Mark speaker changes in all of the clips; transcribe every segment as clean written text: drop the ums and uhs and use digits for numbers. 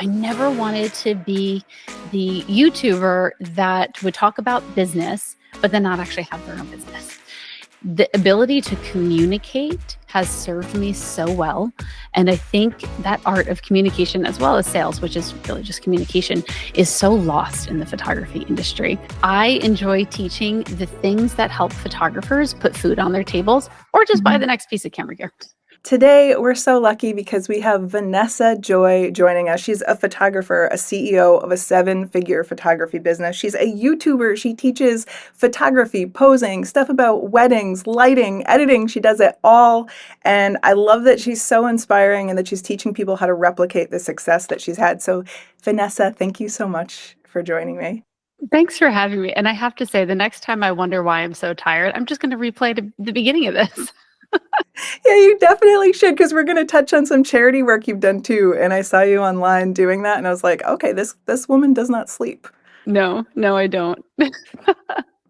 Speaker 1: I never wanted to be the YouTuber that would talk about business, but then not actually have their own business. The ability to communicate has served me so well. And I think that art of communication, as well as sales, which is really just communication, is so lost in the photography industry. I enjoy teaching the things that help photographers put food on their tables or just buy the next piece of camera gear.
Speaker 2: Today, we're so lucky because we have Vanessa Joy joining us. She's a photographer, a CEO of a seven-figure photography business. She's a YouTuber. She teaches photography, posing, stuff about weddings, lighting, editing. She does it all. And I love that she's so inspiring and that she's teaching people how to replicate the success that she's had. So, Vanessa, thank you so much for joining me.
Speaker 1: Thanks for having me. And I have to say, the next time I wonder why I'm so tired, I'm just going to replay the beginning of this.
Speaker 2: Yeah, you definitely should, because we're going to touch on some charity work you've done too. And I saw you online doing that, and I was like, okay, this woman does not sleep.
Speaker 1: No, I don't.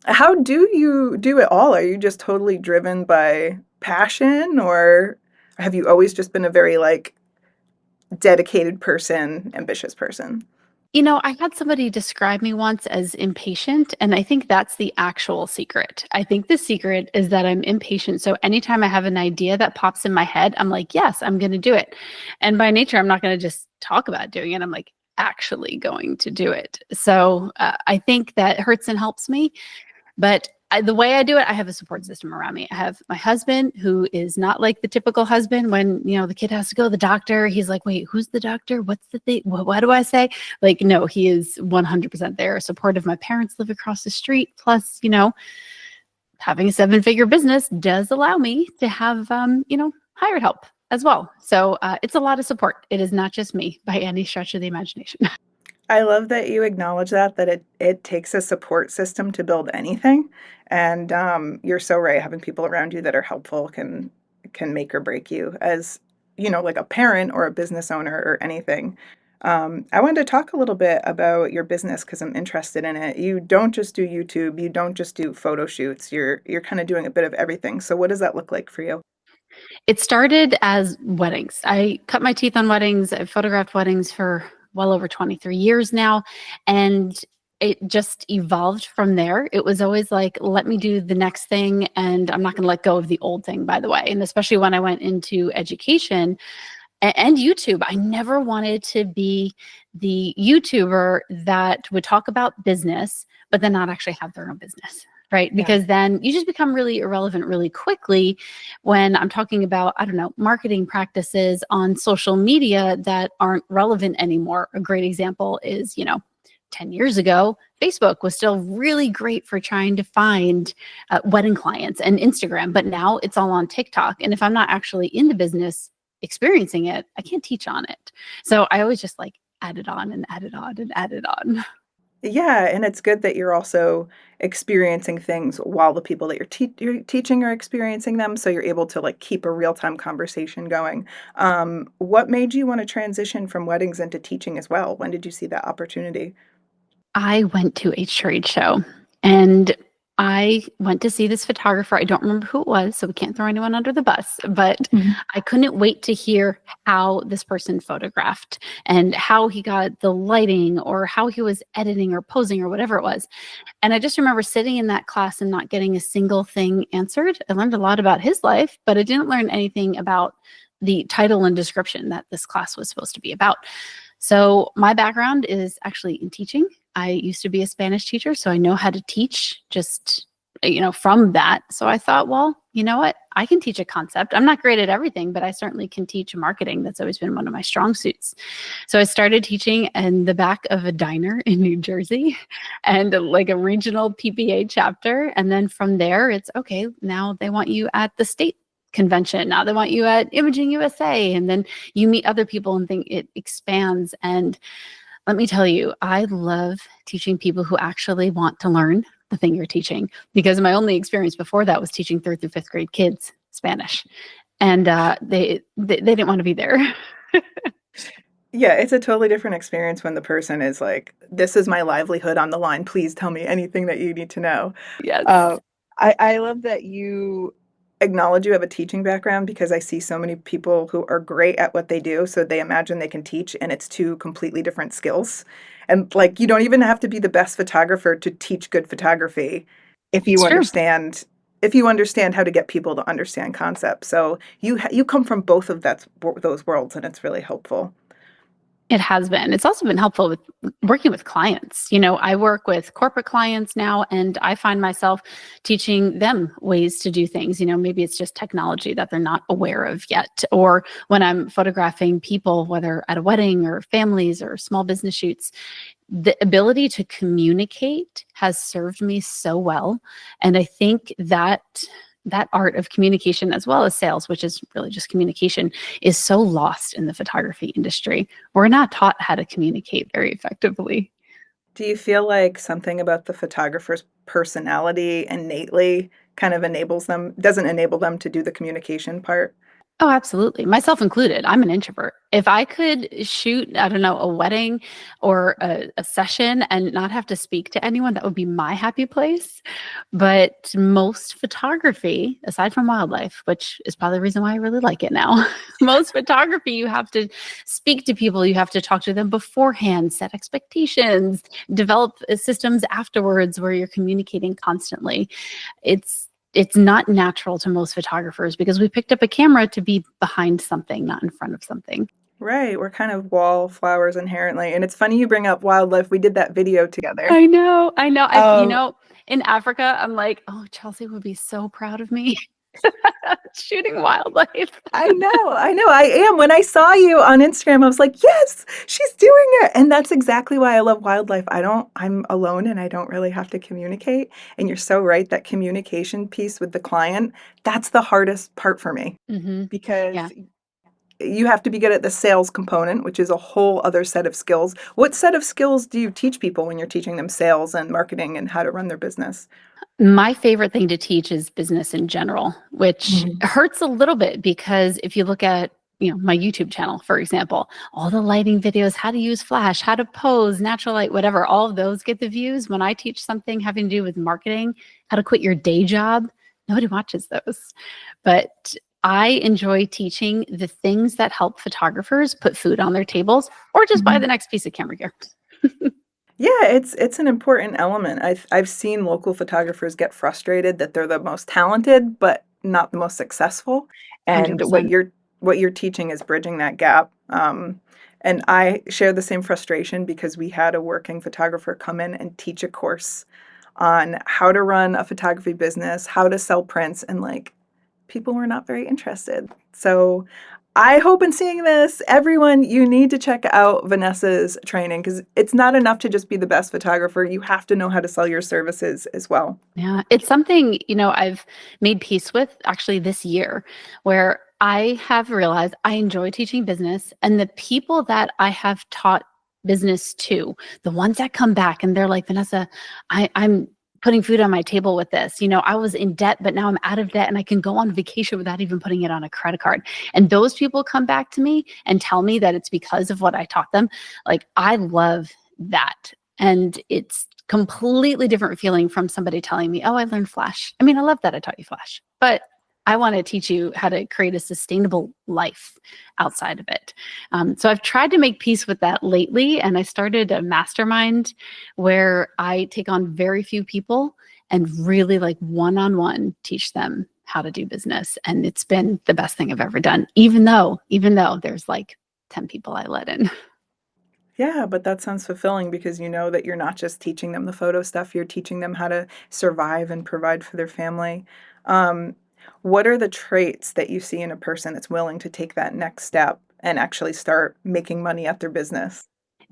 Speaker 2: How do you do it all? Are you just totally driven by passion, or have you always just been a very like dedicated person, ambitious person?
Speaker 1: I had somebody describe me once as impatient, and I think that's the actual secret. I think the secret is that I'm impatient. So anytime I have an idea that pops in my head, I'm like, yes, I'm going to do it. And by nature, I'm not going to just talk about doing it. I'm like, actually going to do it. So I think that hurts and helps me. But the way I do it, I have a support system around me. I have my husband, who is not like the typical husband. When the kid has to go to the doctor, he's like, "Wait, who's the doctor? What's the thing? What do I say?" Like, no, he is 100% there, supportive. My parents live across the street. Plus, having a seven-figure business does allow me to have, hired help as well. So it's a lot of support. It is not just me by any stretch of the imagination.
Speaker 2: I love that you acknowledge that it takes a support system to build anything, and you're so right. Having people around you that are helpful can make or break you as like a parent or a business owner or anything. I wanted to talk a little bit about your business because I'm interested in it. You don't just do YouTube, you don't just do photo shoots. You're kind of doing a bit of everything. So what does that look like for you?
Speaker 1: It started as weddings. I cut my teeth on weddings. I've photographed weddings for well over 23 years now. And it just evolved from there. It was always like, let me do the next thing. And I'm not going to let go of the old thing, by the way. And especially when I went into education and YouTube, I never wanted to be the YouTuber that would talk about business, but then not actually have their own business. Right.
Speaker 2: Yeah.
Speaker 1: Because then you just become really irrelevant really quickly when I'm talking about, I don't know, marketing practices on social media that aren't relevant anymore. A great example is, 10 years ago, Facebook was still really great for trying to find wedding clients, and Instagram, but now it's all on TikTok. And if I'm not actually in the business experiencing it, I can't teach on it. So I always just like add it on and add it on and add it on.
Speaker 2: Yeah, and it's good that you're also experiencing things while the people that you're teaching are experiencing them, so you're able to like keep a real-time conversation going. What made you want to transition from weddings into teaching as well? When did you see that opportunity?
Speaker 1: I went to a trade show and I went to see this photographer. I don't remember who it was, so we can't throw anyone under the bus, but
Speaker 2: Mhm.
Speaker 1: I couldn't wait to hear how this person photographed and how he got the lighting or how he was editing or posing or whatever it was. And I just remember sitting in that class and not getting a single thing answered. I learned a lot about his life, but I didn't learn anything about the title and description that this class was supposed to be about. So my background is actually in teaching. I used to be a Spanish teacher, so I know how to teach just, from that. So I thought, well, you know what? I can teach a concept. I'm not great at everything, but I certainly can teach marketing. That's always been one of my strong suits. So I started teaching in the back of a diner in New Jersey and like a regional PPA chapter. And then from there, it's okay, now they want you at the state convention. Now they want you at Imaging USA. And then you meet other people and think it expands. And let me tell you, I love teaching people who actually want to learn the thing you're teaching, because my only experience before that was teaching third through fifth grade kids Spanish, and they didn't want to be there.
Speaker 2: Yeah, it's a totally different experience when the person is like, "This is my livelihood on the line. Please tell me anything that you need to know."
Speaker 1: Yes.
Speaker 2: Uh, I love that you acknowledge you have a teaching background because I see so many people who are great at what they do, so they imagine they can teach, and it's two completely different skills. And like, you don't even have to be the best photographer to teach good photography if you
Speaker 1: It's true.
Speaker 2: understand how to get people to understand concepts. So you come from both of those worlds, and it's really helpful.
Speaker 1: It has been. It's also been helpful with working with clients. I work with corporate clients now, and I find myself teaching them ways to do things. Maybe it's just technology that they're not aware of yet. Or when I'm photographing people, whether at a wedding or families or small business shoots, the ability to communicate has served me so well. And I think that art of communication, as well as sales, which is really just communication, is so lost in the photography industry. We're not taught how to communicate very effectively.
Speaker 2: Do you feel like something about the photographer's personality innately kind of doesn't enable them to do the communication part?
Speaker 1: Oh, absolutely. Myself included. I'm an introvert. If I could shoot, I don't know, a wedding or a session and not have to speak to anyone, that would be my happy place. But most photography, aside from wildlife, which is probably the reason why I really like it now, most photography, you have to speak to people, you have to talk to them beforehand, set expectations, develop systems afterwards where you're communicating constantly. It's not natural to most photographers because we picked up a camera to be behind something, not in front of something.
Speaker 2: Right, we're kind of wallflowers inherently, and it's funny you bring up wildlife. We did that video together.
Speaker 1: I know, I know.
Speaker 2: Um,
Speaker 1: In Africa, I'm like, oh, Chelsea would be so proud of me shooting wildlife.
Speaker 2: I know, I am. When I saw you on Instagram, I was like, "Yes, she's doing it." And that's exactly why I love wildlife. I'm alone and I don't really have to communicate. And you're so right, that communication piece with the client, that's the hardest part for me
Speaker 1: Hmm.
Speaker 2: because
Speaker 1: Yeah.
Speaker 2: you have to be good at the sales component, which is a whole other set of skills. What set of skills do you teach people when you're teaching them sales and marketing and how to run their business?
Speaker 1: My favorite thing to teach is business in general, which
Speaker 2: Mhm.
Speaker 1: hurts a little bit because if you look at my YouTube channel, for example, all the lighting videos, how to use flash, how to pose, natural light, whatever, all of those get the views. When I teach something having to do with marketing, how to quit your day job, nobody watches those. But I enjoy teaching the things that help photographers put food on their tables or just buy the
Speaker 2: Mhm.
Speaker 1: next piece of camera gear.
Speaker 2: Yeah, it's an important element. I've seen local photographers get frustrated that they're the most talented, but not the most successful. And
Speaker 1: 100%.
Speaker 2: what you're teaching is bridging that gap. And I share the same frustration because we had a working photographer come in and teach a course on how to run a photography business, how to sell prints, and like people were not very interested. So I hope in seeing this, everyone, you need to check out Vanessa's training because it's not enough to just be the best photographer. You have to know how to sell your services as well.
Speaker 1: Yeah, it's something, I've made peace with actually this year, where I have realized I enjoy teaching business, and the people that I have taught business to, the ones that come back and they're like, Vanessa, I'm putting food on my table with this. I was in debt, but now I'm out of debt and I can go on vacation without even putting it on a credit card. And those people come back to me and tell me that it's because of what I taught them. Like, I love that. And it's completely different feeling from somebody telling me, oh, I learned Flash. I mean, I love that I taught you Flash, but I want to teach you how to create a sustainable life outside of it. So I've tried to make peace with that lately. And I started a mastermind where I take on very few people and really like one-on-one teach them how to do business. And it's been the best thing I've ever done, even though there's like 10 people I let in.
Speaker 2: Yeah, but that sounds fulfilling because you know that you're not just teaching them the photo stuff, you're teaching them how to survive and provide for their family. Um, what are the traits that you see in a person that's willing to take that next step and actually start making money at their business?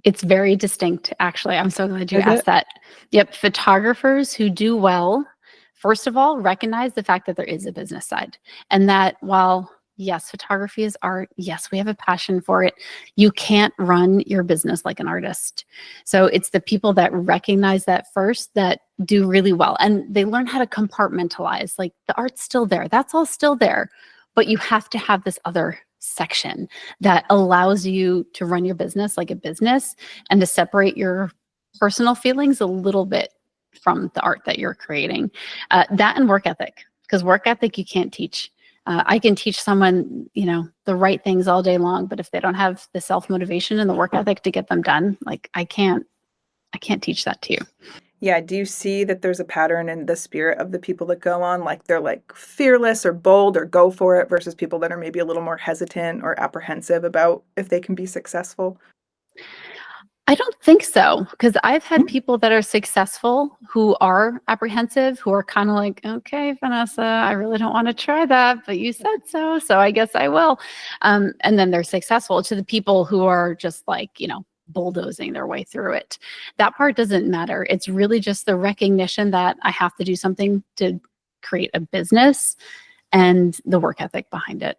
Speaker 1: It's very distinct, actually. I'm so glad you
Speaker 2: Is
Speaker 1: asked
Speaker 2: it?
Speaker 1: that. Yep, photographers who do well, first of all, recognize the fact that there is a business side and that while yes, photography is art, yes, we have a passion for it, you can't run your business like an artist. So it's the people that recognize that first that do really well and they learn how to compartmentalize. Like the art's still there, that's all still there, but you have to have this other section that allows you to run your business like a business and to separate your personal feelings a little bit from the art that you're creating. That and work ethic. because work ethic you can't teach. I can teach someone, the right things all day long, but if they don't have the self-motivation and the work ethic to get them done, like I can't teach that to you.
Speaker 2: Yeah, do you see that there's a pattern in the spirit of the people that go on? Like they're like fearless or bold or go for it versus people that are maybe a little more hesitant or apprehensive about if they can be successful?
Speaker 1: I don't think so, because I've had
Speaker 2: Mm.
Speaker 1: people that are successful who are apprehensive, who are kind of like, okay, Vanessa, I really don't want to try that, but you said so, so I guess I will. And then they're successful. To the people who are just like, bulldozing their way through it, that part doesn't matter. It's really just the recognition that I have to do something to create a business and the work ethic behind it.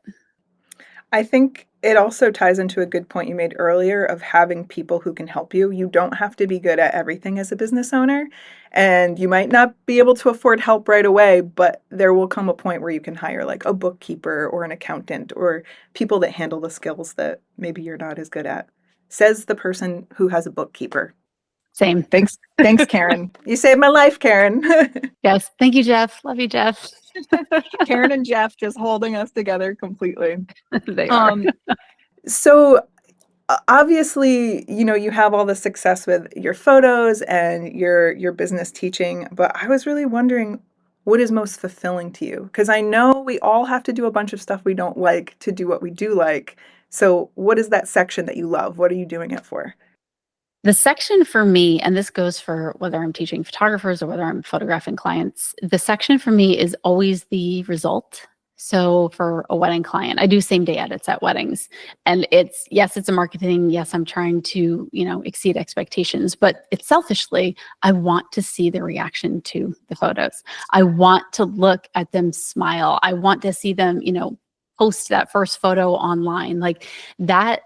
Speaker 2: I think it also ties into a good point you made earlier of having people who can help you. You don't have to be good at everything as a business owner, and you might not be able to afford help right away, but there will come a point where you can hire like a bookkeeper or an accountant or people that handle the skills that maybe you're not as good at. Says the person who has a bookkeeper.
Speaker 1: Same.
Speaker 2: Thanks, Karen. You saved my life, Karen.
Speaker 1: Yes. Thank you, Jeff. Love you, Jeff.
Speaker 2: Karen and Jeff just holding us together completely.
Speaker 1: They are.
Speaker 2: So obviously, you have all the success with your photos and your business teaching, but I was really wondering what is most fulfilling to you? Because I know we all have to do a bunch of stuff we don't like to do what we do like. So what is that section that you love? What are you doing it for?
Speaker 1: The section for me, and this goes for whether I'm teaching photographers or whether I'm photographing clients, the section for me is always the result. So for a wedding client, I do same day edits at weddings. And yes, it's a marketing. Yes, I'm trying to, exceed expectations, but it's selfishly, I want to see the reaction to the photos. I want to look at them smile. I want to see them, post that first photo online. Like that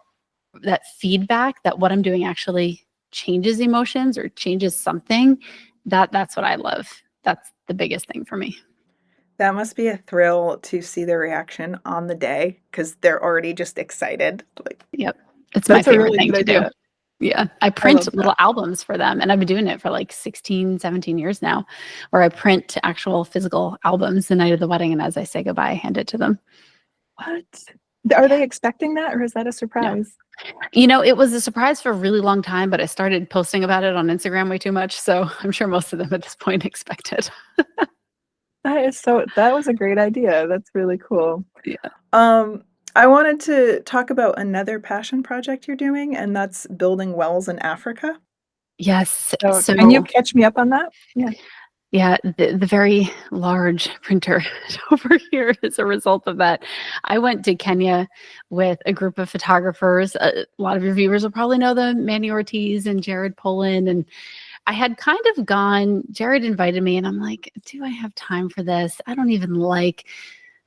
Speaker 1: feedback that what I'm doing actually changes emotions or changes something, that's what I love. That's the biggest thing for me.
Speaker 2: That must be a thrill to see their reaction on the day because they're already just excited. Like
Speaker 1: Yep. It's my
Speaker 2: that's a
Speaker 1: favorite
Speaker 2: really
Speaker 1: thing
Speaker 2: good
Speaker 1: to do.
Speaker 2: idea.
Speaker 1: Yeah. I
Speaker 2: I love
Speaker 1: print little
Speaker 2: that.
Speaker 1: albums for them, and I've been doing it for like 16, 17 years now, where I print actual physical albums the night of the wedding, and as I say goodbye, I hand it to them.
Speaker 2: What? Are
Speaker 1: Yeah.
Speaker 2: they expecting that or is that a
Speaker 1: No.
Speaker 2: surprise?
Speaker 1: It was a surprise for a really long time, but I started posting about it on Instagram way too much. So I'm sure most of them at this point expect it.
Speaker 2: That was a great idea. That's really cool.
Speaker 1: Yeah.
Speaker 2: Um, I wanted to talk about another passion project you're doing, and that's building wells in Africa.
Speaker 1: Yes.
Speaker 2: So can you
Speaker 1: So
Speaker 2: catch me up on that? Yeah.
Speaker 1: yeah, the very large printer over here is a result of that. I went to Kenya with a group of photographers. A lot of your viewers will probably know them, Manny Ortiz and Jared Polin. And I had kind of Jared invited me, and I'm like, do I have time for this? I don't even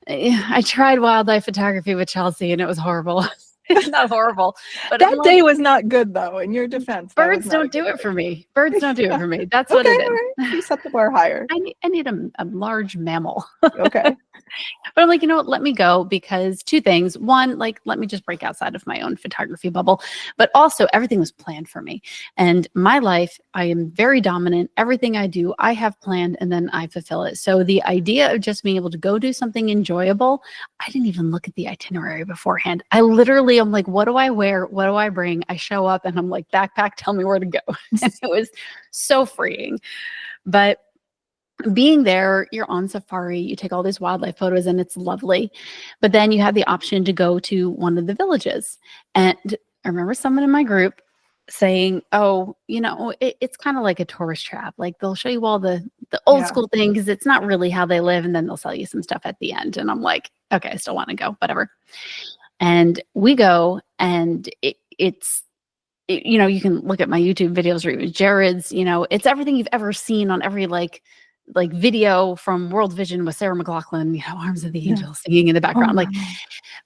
Speaker 1: I tried wildlife photography with Chelsea, and it was horrible. It's not horrible, but I'm
Speaker 2: That
Speaker 1: like,
Speaker 2: day was not good though. In your defense, that was
Speaker 1: birds
Speaker 2: not a
Speaker 1: don't
Speaker 2: good
Speaker 1: do it
Speaker 2: day.
Speaker 1: for me. Birds don't do it
Speaker 2: Yeah.
Speaker 1: for me. That's what
Speaker 2: Okay,
Speaker 1: it
Speaker 2: all
Speaker 1: is.
Speaker 2: right. You set the bar higher.
Speaker 1: I need a large mammal.
Speaker 2: Okay.
Speaker 1: But I'm like, you know what? Let me go, because two things. One, like, let me just break outside of my own photography bubble. But also, everything was planned for me. And my life, I am very dominant. Everything I do, I have planned and then I fulfill it. So the idea of just being able to go do something enjoyable, I didn't even look at the itinerary beforehand. I literally am like, what do I wear? What do I bring? I show up and I'm like, backpack, tell me where to go. And it was so freeing. But being there, you're on safari, you take all these wildlife photos and it's lovely. But then you have the option to go to one of the villages. And I remember someone in my group saying, oh, it's kind of like a tourist trap. Like they'll show you all the old
Speaker 2: Yeah.
Speaker 1: school thing because it's not really how they live. And then they'll sell you some stuff at the end. And I'm like, okay, I still want to go, whatever. And we go, and you can look at my YouTube videos or even Jared's, it's everything you've ever seen on every like video from World Vision with Sarah McLachlan, Arms of the
Speaker 2: Yeah.
Speaker 1: Angel singing in the
Speaker 2: Oh,
Speaker 1: background. Like,
Speaker 2: wow.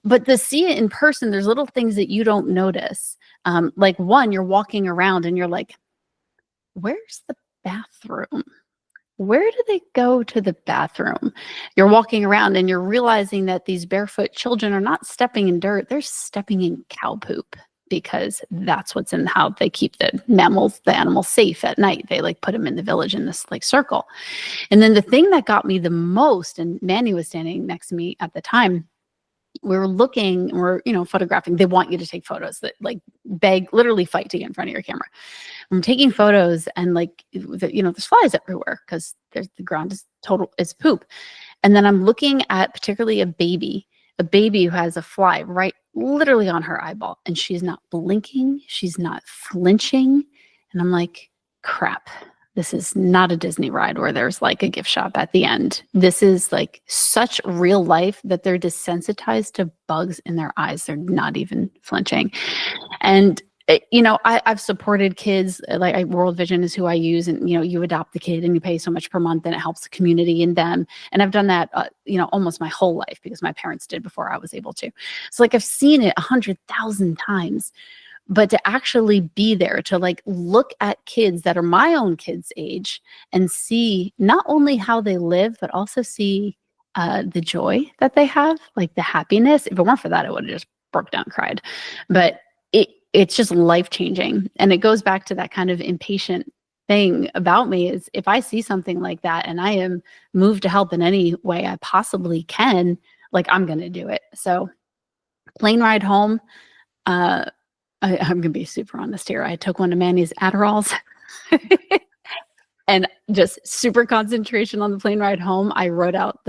Speaker 1: but to see it in person, there's little things that you don't notice. Like one, you're walking around and you're like, where's the bathroom? Where do they go to the bathroom? You're walking around and you're realizing that these barefoot children are not stepping in dirt, they're stepping in cow poop. because that's what's in how they keep the animals safe at night. They like put them in the village in this like circle. And then the thing that got me the most, and Manny was standing next to me at the time, we're photographing. They want you to take photos that like beg, literally fight to get in front of your camera. I'm taking photos and like, there's flies everywhere because the ground is poop. And then I'm looking at particularly a baby who has a fly right literally on her eyeball, and she's not blinking. She's not flinching. And I'm like, crap. This is not a Disney ride where there's like a gift shop at the end. This is like such real life that they're desensitized to bugs in their eyes. They're not even flinching. And I've supported kids. Like World Vision is who I use, and you adopt the kid and you pay so much per month, and it helps the community and them. And I've done that, almost my whole life because my parents did before I was able to. So like I've seen it 100,000 times. But to actually be there, to like look at kids that are my own kids' age and see not only how they live, but also see the joy that they have, like the happiness. If it weren't for that, I would have just broke down and cried. But it's just life-changing. And it goes back to that kind of impatient thing about me is if I see something like that and I am moved to help in any way I possibly can, like I'm going to do it. So plane ride home, I'm going to be super honest here. I took one of Manny's Adderalls and just super concentration on the plane ride home. I wrote out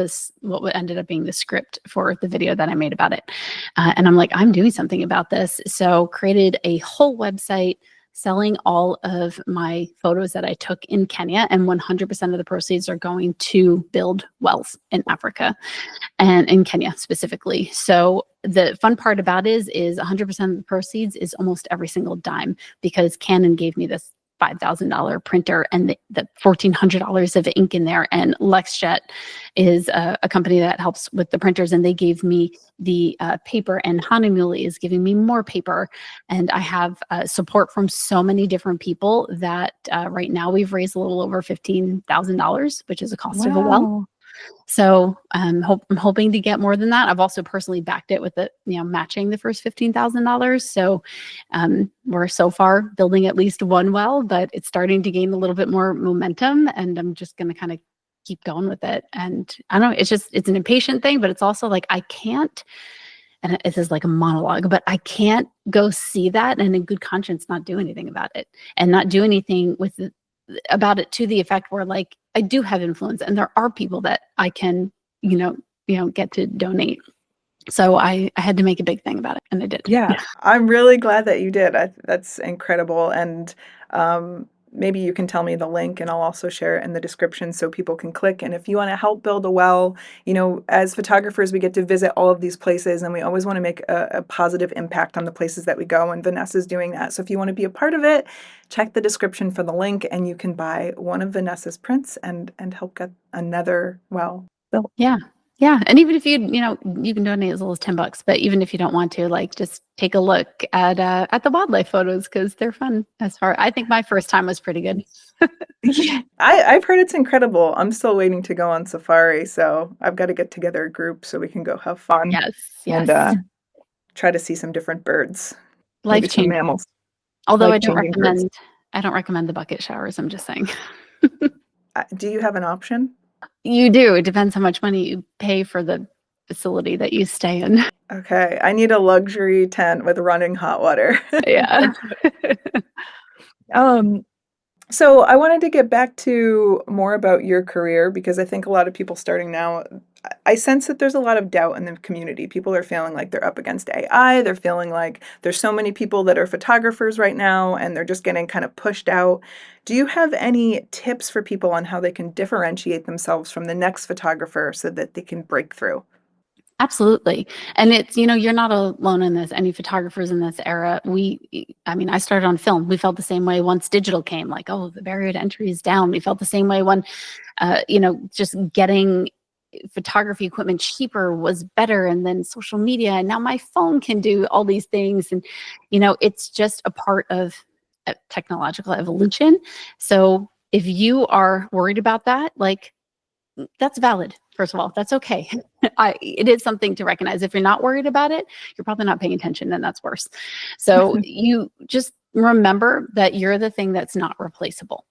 Speaker 1: what ended up being the script for the video that I made about it. And I'm like, I'm doing something about this. So created a whole website selling all of my photos that I took in Kenya, and 100% of the proceeds are going to build wells in Africa and in Kenya specifically. So the fun part about it is 100% of the proceeds is almost every single dime, because Canon gave me this $5,000 printer and the $1,400 of ink in there. And LexJet is a company that helps with the printers, and they gave me the paper, and Hanamuli is giving me more paper. And I have support from so many different people that right now we've raised a little over $15,000, which is the cost of a well. So I'm hoping to get more than that. I've also personally backed it with matching the first $15,000. So we're so far building at least one well, but it's starting to gain a little bit more momentum, and I'm just going to kind of keep going with it. And I don't know, it's an impatient thing, but it's also like, I can't, and this is like a monologue, but I can't go see that and in good conscience not do anything about it, and not do anything about it to the effect where like I do have influence and there are people that I can, get to donate. So I had to make a big thing about it, and I did.
Speaker 2: Yeah, I'm really glad that you did. That's incredible. And maybe you can tell me the link, and I'll also share it in the description so people can click. And if you want to help build a well, as photographers, we get to visit all of these places, and we always want to make a positive impact on the places that we go. And Vanessa's doing that. So if you want to be a part of it, check the description for the link, and you can buy one of Vanessa's prints and help get another well built.
Speaker 1: Yeah. Yeah. And even if you can donate as little as $10, but even if you don't want to, like, just take a look at the wildlife photos, because they're fun. I think my first time was pretty good.
Speaker 2: Yeah. I've heard it's incrediable. I'm still waiting to go on safari, so I've got to get together a group so we can go have fun.
Speaker 1: Yes.
Speaker 2: And try to see some different birds, maybe some
Speaker 1: Life-changing.
Speaker 2: mammals.
Speaker 1: Although I
Speaker 2: Life-changing birds.
Speaker 1: don't recommend the bucket showers. I'm just saying.
Speaker 2: Do you have an option?
Speaker 1: You do. It depends how much money you pay for the facility that you stay in.
Speaker 2: Okay, I need a luxury tent with running hot water.
Speaker 1: Yeah.
Speaker 2: So I wanted to get back to more about your career, because I think a lot of people starting now, I sense that there's a lot of doubt in the community. People are feeling like they're up against AI. They're feeling like there's so many people that are photographers right now, and they're just getting kind of pushed out. Do you have any tips for people on how they can differentiate themselves from the next photographer so that they can break through?
Speaker 1: Absolutely. And it's, you're not alone in this. Any photographers in this era, I started on film. We felt the same way once digital came, like, oh, the barrier to entry is down. We felt the same way when, just getting photography equipment cheaper was better. And then social media, and now my phone can do all these things. And, it's just a part of technological evolution. So if you are worried about that, like, that's valid. First of all, that's okay. It is something to recognize. If you're not worried about it, you're probably not paying attention, and that's worse. So you just remember that you're the thing that's not replaceable.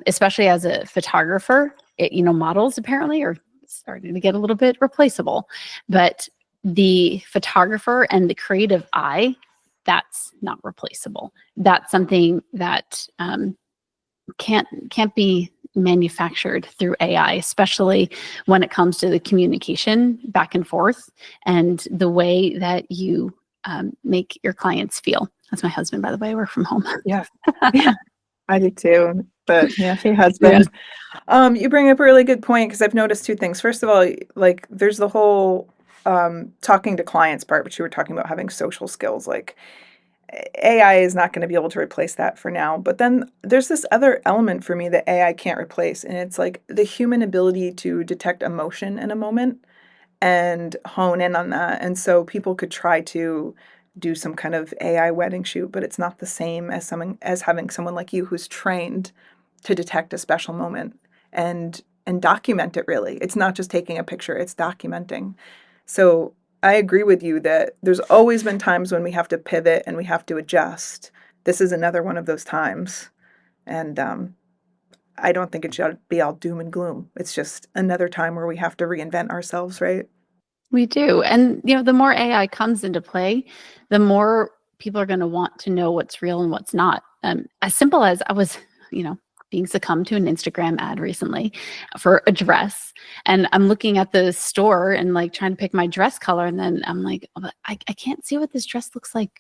Speaker 1: Especially as a photographer, models apparently are starting to get a little bit replaceable, but the photographer and the creative eye, that's not replaceable. That's something that can't be manufactured through AI, especially when it comes to the communication back and forth and the way that you make your clients feel. That's my husband, by the way. We're from home.
Speaker 2: Yeah. Yeah, I do too. But yeah, hey
Speaker 1: Yeah.
Speaker 2: husband. You bring up a really good point because I've noticed two things. First of all, like there's the whole talking to clients part, but you were talking about having social skills. Like AI is not going to be able to replace that for now. But then there's this other element for me that AI can't replace, and it's like the human ability to detect emotion in a moment and hone in on that. And so people could try to do some kind of AI wedding shoot, but it's not the same as having someone like you who's trained to detect a special moment and document it really. It's not just taking a picture, it's documenting. So I agree with you that there's always been times when we have to pivot and we have to adjust. This is another one of those times. And I don't think it should be all doom and gloom. It's just another time where we have to reinvent ourselves, right?
Speaker 1: We do. And, the more AI comes into play, the more people are going to want to know what's real and what's not. As simple as I was, being succumbed to an Instagram ad recently for a dress. And I'm looking at the store and like trying to pick my dress color. And then I'm like, oh, I can't see what this dress looks like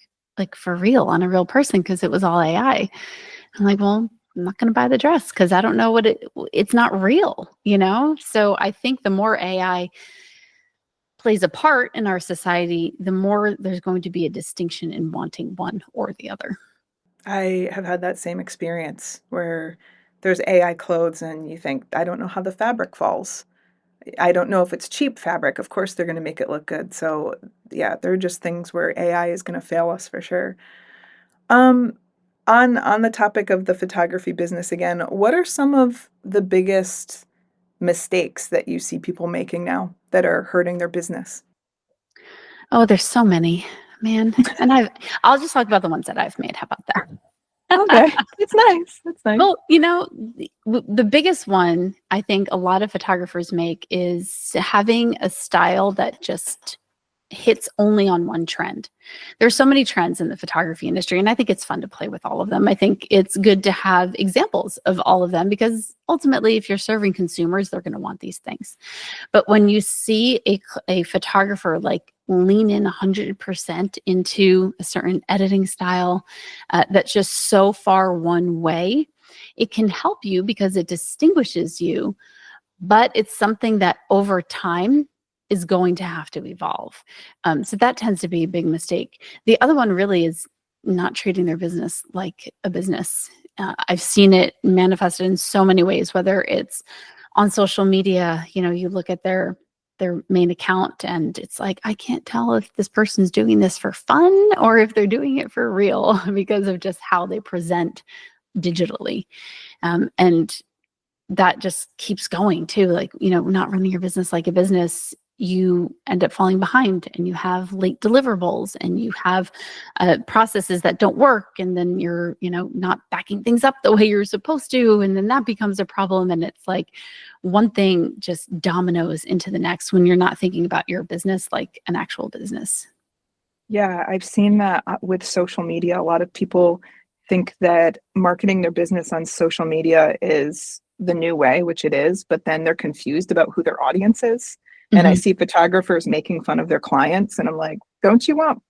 Speaker 1: for real on a real person because it was all AI. I'm like, well, I'm not going to buy the dress because I don't know it's not real, So I think the more AI plays a part in our society, the more there's going to be a distinction in wanting one or the other.
Speaker 2: I have had that same experience where there's AI clothes and you think, I don't know how the fabric falls. I don't know if it's cheap fabric. Of course, they're going to make it look good. So, yeah, there are just things where AI is going to fail us for sure. Um, on the topic of the photography business again, what are some of the biggest mistakes that you see people making now that are hurting their business?
Speaker 1: Oh, there's so many, man. And I'll just talk about the ones that I've made. How about that?
Speaker 2: Okay, it's nice. That's nice.
Speaker 1: Well, the biggest one I think a lot of photographers make is having a style that just hits only on one trend. There's so many trends in the photography industry, and I think it's fun to play with all of them. I think it's good to have examples of all of them because ultimately, if you're serving consumers, they're going to want these things. But when you see a photographer like lean in 100% into a certain editing style that's just so far one way, it can help you because it distinguishes you, but it's something that over time is going to have to evolve. So that tends to be a big mistake. The other one really is not treating their business like a business. I've seen it manifested in so many ways, whether it's on social media, you look at their main account and it's like, I can't tell if this person's doing this for fun or if they're doing it for real because of just how they present digitally. And that just keeps going too. Like, not running your business like a business, you end up falling behind and you have late deliverables and you have processes that don't work. And then you're, not backing things up the way you're supposed to. And then that becomes a problem. And it's like one thing just dominoes into the next when you're not thinking about your business like an actual business.
Speaker 2: Yeah, I've seen that with social media. A lot of people think that marketing their business on social media is the new way, which it is, but then they're confused about who their audience is. And I
Speaker 1: Mhm.
Speaker 2: see photographers making fun of their clients, and I'm like, don't you want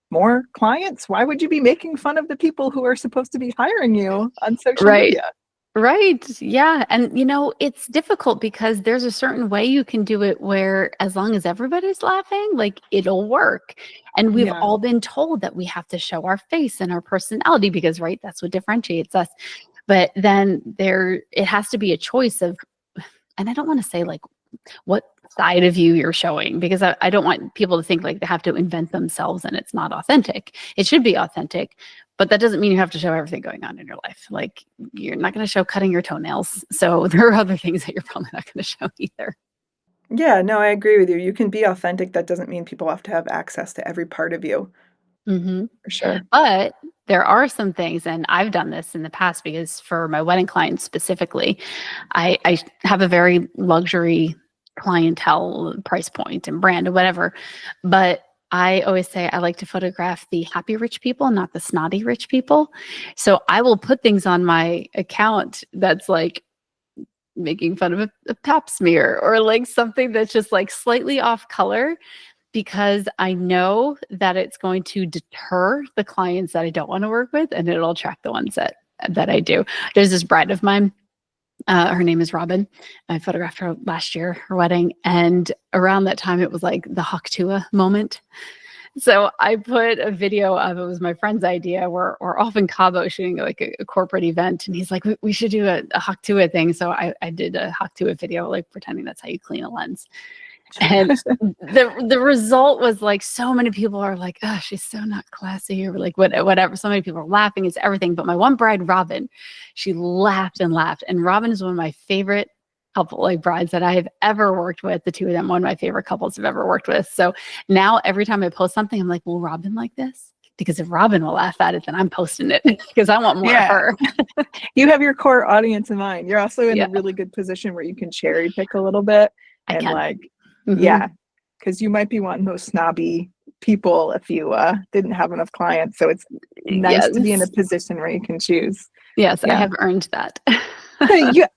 Speaker 2: more clients? Why would you be making fun of the people who are supposed to be hiring you on social
Speaker 1: Right.
Speaker 2: media?
Speaker 1: Right. Yeah. And, it's difficult because there's a certain way you can do it where as long as everybody's laughing, like it'll work. And we've
Speaker 2: Yeah.
Speaker 1: all been told that we have to show our face and our personality because, right, that's what differentiates us. But then it has to be a choice of, and I don't want to say like what side of you you're showing because I don't want people to think like they have to invent themselves and it's not authentic. It should be authentic, but that doesn't mean you have to show everything going on in your life. Like you're not going to show cutting your toenails. So there are other things that you're probably not going to show either.
Speaker 2: Yeah, no, I agree with you. You can be authentic. That doesn't mean people have to have access to every part of you,
Speaker 1: Hmm.
Speaker 2: for sure.
Speaker 1: But there are some things, and I've done this in the past because for my wedding clients specifically, I have a very luxury clientele price point and brand or whatever. But I always say I like to photograph the happy rich people, not the snotty rich people. So I will put things on my account that's like making fun of a pap smear or like something that's just like slightly off color because I know that it's going to deter the clients that I don't want to work with, and it'll attract the ones that I do. There's this bride of mine. Her name is Robin. I photographed her last year, her wedding, and around that time, it was like the Haktua moment. So I put a video of it was my friend's idea. We're off in Cabo shooting like a corporate event, and he's like, "We should do a Haktua thing." So I did a Haktua video, like pretending that's how you clean a lens. And the result was like so many people are like, oh, she's so not classy or like whatever. So many people are laughing. It's everything. But my one bride, Robin, she laughed and laughed. And Robin is one of my favorite couple like brides that I've ever worked with. The two of them, one of my favorite couples I've ever worked with. So now every time I post something, I'm like, will Robin like this? Because if Robin will laugh at it, then I'm posting it because I want more of
Speaker 2: Yeah.
Speaker 1: her.
Speaker 2: You have your core audience in mind. You're also in
Speaker 1: Yeah,
Speaker 2: a really good position where you can cherry pick a little bit
Speaker 1: I
Speaker 2: and
Speaker 1: can.
Speaker 2: like,
Speaker 1: Hmm.
Speaker 2: yeah, because you might be one of those snobby people if you didn't have enough clients. So it's nice to be in a
Speaker 1: Yes.
Speaker 2: position where you can choose.
Speaker 1: Yes, I
Speaker 2: Yeah.
Speaker 1: have earned that.
Speaker 2: Yeah,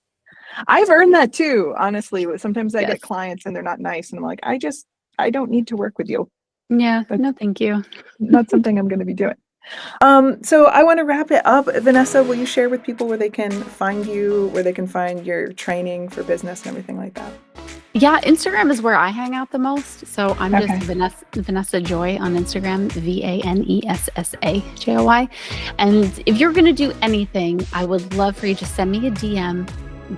Speaker 2: I've earned that too, honestly. But sometimes I
Speaker 1: Yes.
Speaker 2: get clients and they're not nice, and I'm like, I don't need to work with you.
Speaker 1: Yeah.
Speaker 2: That's
Speaker 1: No, thank you.
Speaker 2: not something I'm going to be doing. So I want to wrap it up. Vanessa, will you share with people where they can find you, where they can find your training for business and everything like that?
Speaker 1: Yeah, Instagram is where I hang out the most. So I'm just
Speaker 2: Okay.
Speaker 1: Vanessa Joy on Instagram, VANESSA JOY. And if you're going to do anything, I would love for you to send me a DM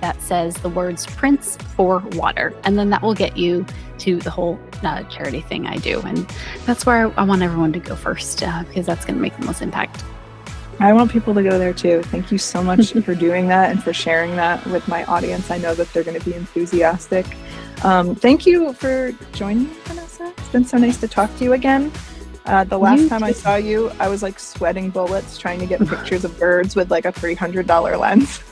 Speaker 1: that says the words Prince for Water. And then that will get you to the whole charity thing I do. And that's where I want everyone to go first because that's going to make the most impact.
Speaker 2: I want people to go there too. Thank you so much for doing that and for sharing that with my audience. I know that they're going to be enthusiastic. Thank you for joining me, Vanessa. It's been so nice to talk to you again. The last time I saw you, I was like sweating bullets trying to get pictures of birds with like a $300 lens.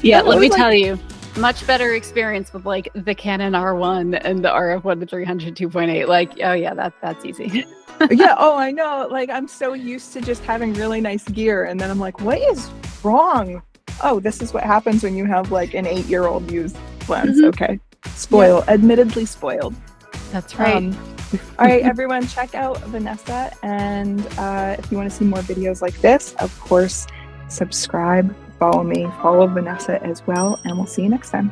Speaker 1: Yeah, let me tell you, much better experience with like the Canon R1 and the RF1 to 300 2.8. Like, oh yeah, that's easy.
Speaker 2: Yeah, oh, I know. Like, I'm so used to just having really nice gear. And then I'm like, what is wrong? Oh, this is what happens when you have like an 8-year-old used lens.
Speaker 1: Mm-hmm.
Speaker 2: Okay. Spoiled, yeah. Admittedly spoiled.
Speaker 1: That's right.
Speaker 2: All right, everyone, check out Vannessa. And if you want to see more videos like this, of course, subscribe, follow me, follow Vannessa as well. And we'll see you next time.